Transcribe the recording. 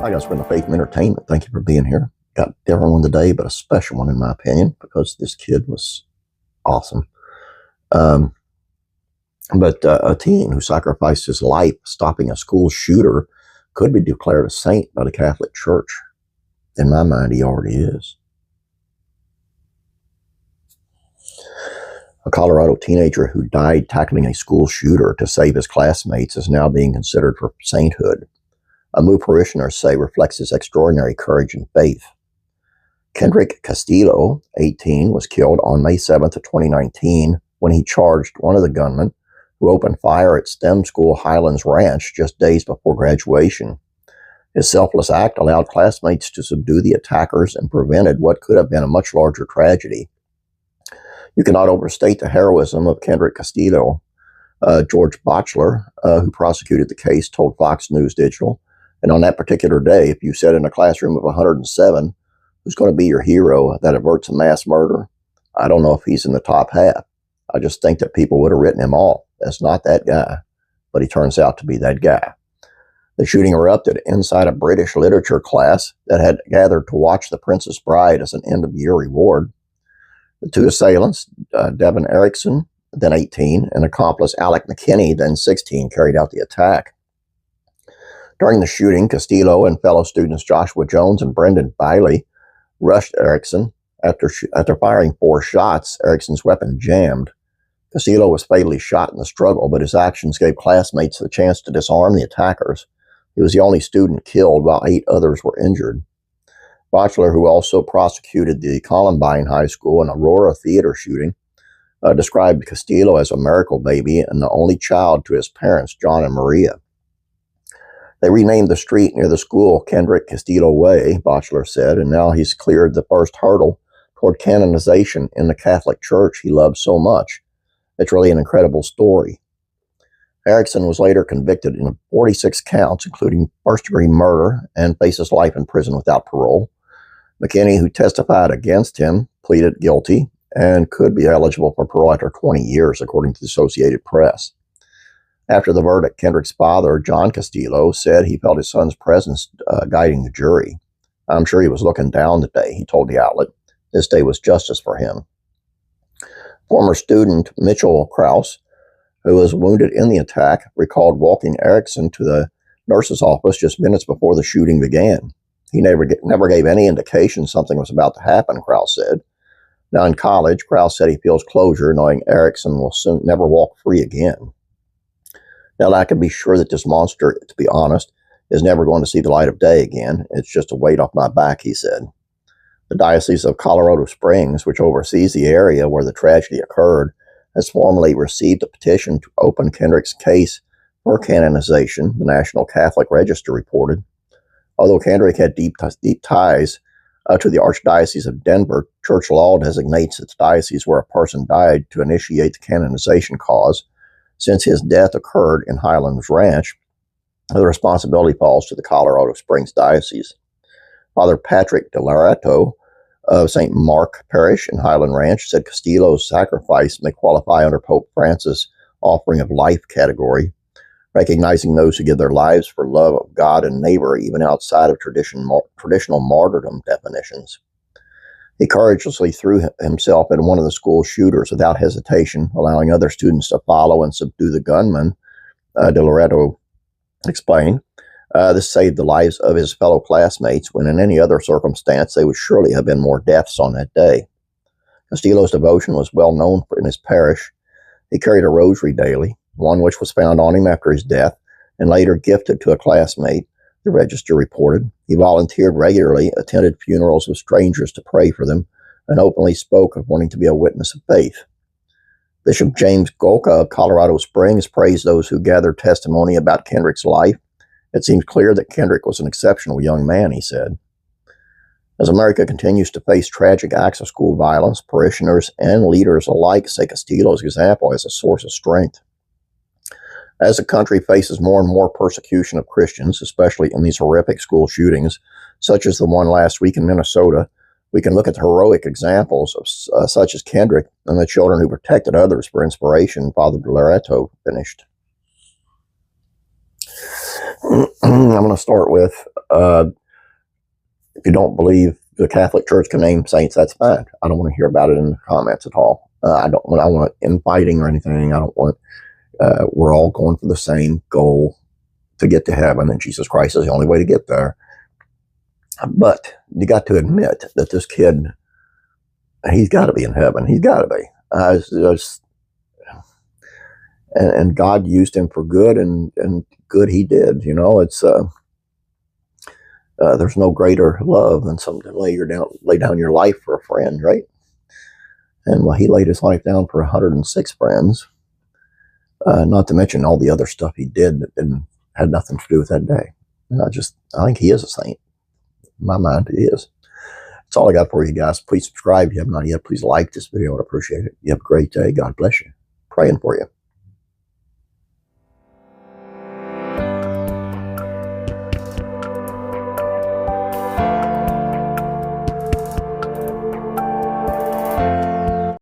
I guess we're in the faith and entertainment. Thank you for being here. Got a different one today, but a special one in my opinion, because this kid was awesome. Um, but a teen who sacrificed his life stopping a school shooter could be declared a saint by the Catholic Church. In my mind, he already is. A Colorado teenager who died tackling a school shooter to save his classmates is now being considered for sainthood. A move parishioners say reflects his extraordinary courage and faith. Kendrick Castillo, 18, was killed on May 7th of 2019 when he charged one of the gunmen who opened fire at STEM school Highlands Ranch just days before graduation. His selfless act allowed classmates to subdue the attackers and prevented what could have been a much larger tragedy. You cannot overstate the heroism of Kendrick Castillo. George Botchler, who prosecuted the case, told Fox News Digital, and on that particular day, if you said in a classroom of 107, who's going to be your hero that averts a mass murder? I don't know if he's in the top half. I just think that people would have written him off. That's not that guy, but he turns out to be that guy. The shooting erupted inside a British literature class that had gathered to watch The Princess Bride as an end-of-year reward. The two assailants, Devin Erickson, then 18, and accomplice Alec McKinney, then 16, carried out the attack. During the shooting, Castillo and fellow students Joshua Jones and Brendan Bailey rushed Erickson. After firing 4 shots, Erickson's weapon jammed. Castillo was fatally shot in the struggle, but his actions gave classmates the chance to disarm the attackers. He was the only student killed, while 8 others were injured. Botchler, who also prosecuted the Columbine High School and Aurora Theater shooting, described Castillo as a miracle baby and the only child to his parents, John and Maria. They renamed the street near the school Kendrick Castillo Way, Botchler said, and now he's cleared the first hurdle toward canonization in the Catholic Church he loved so much. It's really an incredible story. Erickson was later convicted in 46 counts, including first-degree murder, and faces life in prison without parole. McKinney, who testified against him, pleaded guilty and could be eligible for parole after 20 years, according to the Associated Press. After the verdict, Kendrick's father, John Castillo, said he felt his son's presence guiding the jury. I'm sure he was looking down today, he told the outlet. This day was justice for him. Former student Mitchell Krause, who was wounded in the attack, recalled walking Erickson to the nurse's office just minutes before the shooting began. He never gave any indication something was about to happen, Krause said. Now in college, Krause said he feels closure knowing Erickson will soon never walk free again. Now, I can be sure that this monster, to be honest, is never going to see the light of day again. It's just a weight off my back, he said. The Diocese of Colorado Springs, which oversees the area where the tragedy occurred, has formally received a petition to open Kendrick's case for canonization, the National Catholic Register reported. Although Kendrick had deep ties to the Archdiocese of Denver, church law designates its diocese where a person died to initiate the canonization cause. Since his death occurred in Highlands Ranch, the responsibility falls to the Colorado Springs Diocese. Father Patrick DeLoretto of St. Mark Parish in Highland Ranch said Castillo's sacrifice may qualify under Pope Francis' offering of life category, recognizing those who give their lives for love of God and neighbor even outside of traditional martyrdom definitions. He courageously threw himself at one of the school shooters without hesitation, allowing other students to follow and subdue the gunman, DeLoretto explained. This saved the lives of his fellow classmates when in any other circumstance they would surely have been more deaths on that day. Castillo's devotion was well known in his parish. He carried a rosary daily, one which was found on him after his death and later gifted to a classmate, the Register reported. He volunteered regularly, attended funerals of strangers to pray for them, and openly spoke of wanting to be a witness of faith. Bishop James Golka of Colorado Springs praised those who gathered testimony about Kendrick's life. It seems clear that Kendrick was an exceptional young man, he said. As America continues to face tragic acts of school violence, parishioners and leaders alike say Castillo's example as a source of strength. As the country faces more and more persecution of Christians, especially in these horrific school shootings, such as the one last week in Minnesota, we can look at the heroic examples of such as Kendrick and the children who protected others for inspiration, Father DeLoretto finished. I'm going to start with, if you don't believe the Catholic Church can name saints, that's fine. I don't want to hear about it in the comments at all. I want infighting or anything. I don't want, we're all going for the same goal, to get to heaven, and Jesus Christ is the only way to get there. But you got to admit that this kid, he's got to be in heaven. He's got to be. And God used him for good, and good he did. You know, it's there's no greater love than something to lay down your life for a friend, right? And well, he laid his life down for 106 friends. Not to mention all the other stuff he did that had nothing to do with that day. And I think he is a saint. In my mind, he is. That's all I got for you guys. Please subscribe if you have not yet. Please like this video. I'd appreciate it. You have a great day. God bless you. Praying for you.